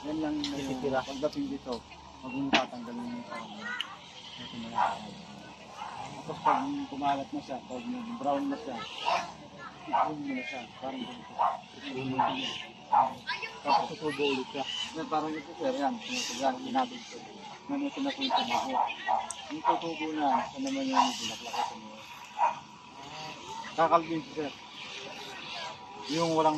Yan lang yung pagdating dito, huwag mong tatanggalin yung sarang mo. Ito na lang. Tapos pag kumalat na siya, pag brown na siya, ipunin mo na siya, parang ganito. Tapos tutubo ulit siya. Yan, parang ito sir, yan, ginagin ko. Ito na po yung tumaho. Yung tutubo na, ito naman yung bulaklak ito mo. Kakalbin siya sir. Yung wala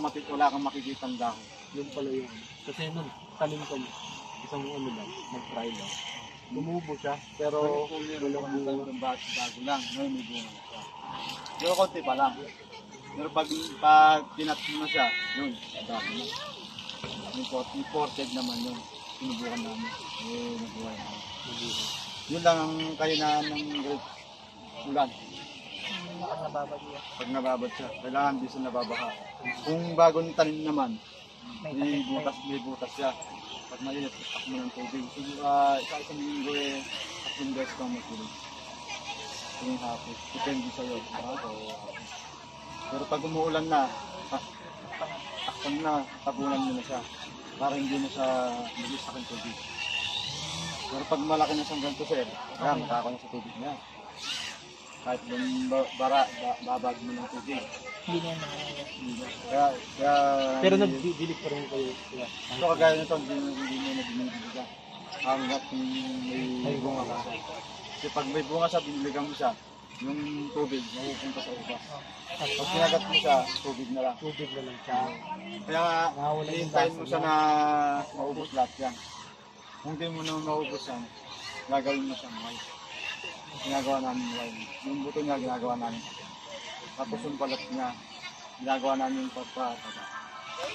kang makikita ang dahon. Yun pala yun. Kasi nun, tanim ko isang ano lang, mag-try lang. Tumubo siya, pero walang bunga ng bago lang. Ngayon may bunga na siya. Pero konti pa lang. Pero pag pinat mo na siya, yun, dami na. Yung imported naman yun. Sinubukan namin. Nabuhay namin. Yun lang ang kahinaan ng grape. Ulan. Pag nababad siya, kailangan di siya nababaha. Kung bagong tanim naman, may butas siya. Pag mainit, itak mo ng tubig. Isang linggo tatlong beses kang magtulog. Yung hapos. Depende sa'yo. Pero pag umuulan na, takpan na, tabunan mo na siya. Para hindi na siya mag-isak ng tubig. Pero pag malaki na siyang ganito sir, matakaw na sa tubig niya. Kahit yung babag mo ng tubig. Hindi na yan nakakaya. Kaya pero nagdidilig pa rin kayo sila. ito kagaya nito, hindi mo nagdinidilig ka. Hanggat may bunga ka. Kasi pag may bunga siya, biniligan mo siya. Yung tubig, mapupunta sa ubas. Pag kinagat mo siya, tubig na lang. Tubig na lang siya. Kaya hihintayin mo siya na maubos lahat yan. Kung hindi mo na maubos yan, gagawin mo siyang white. Ginagawa namin white. Yung buto niya, ginagawa namin. Tapos yung balat niya, ginagawa namin pagpapata.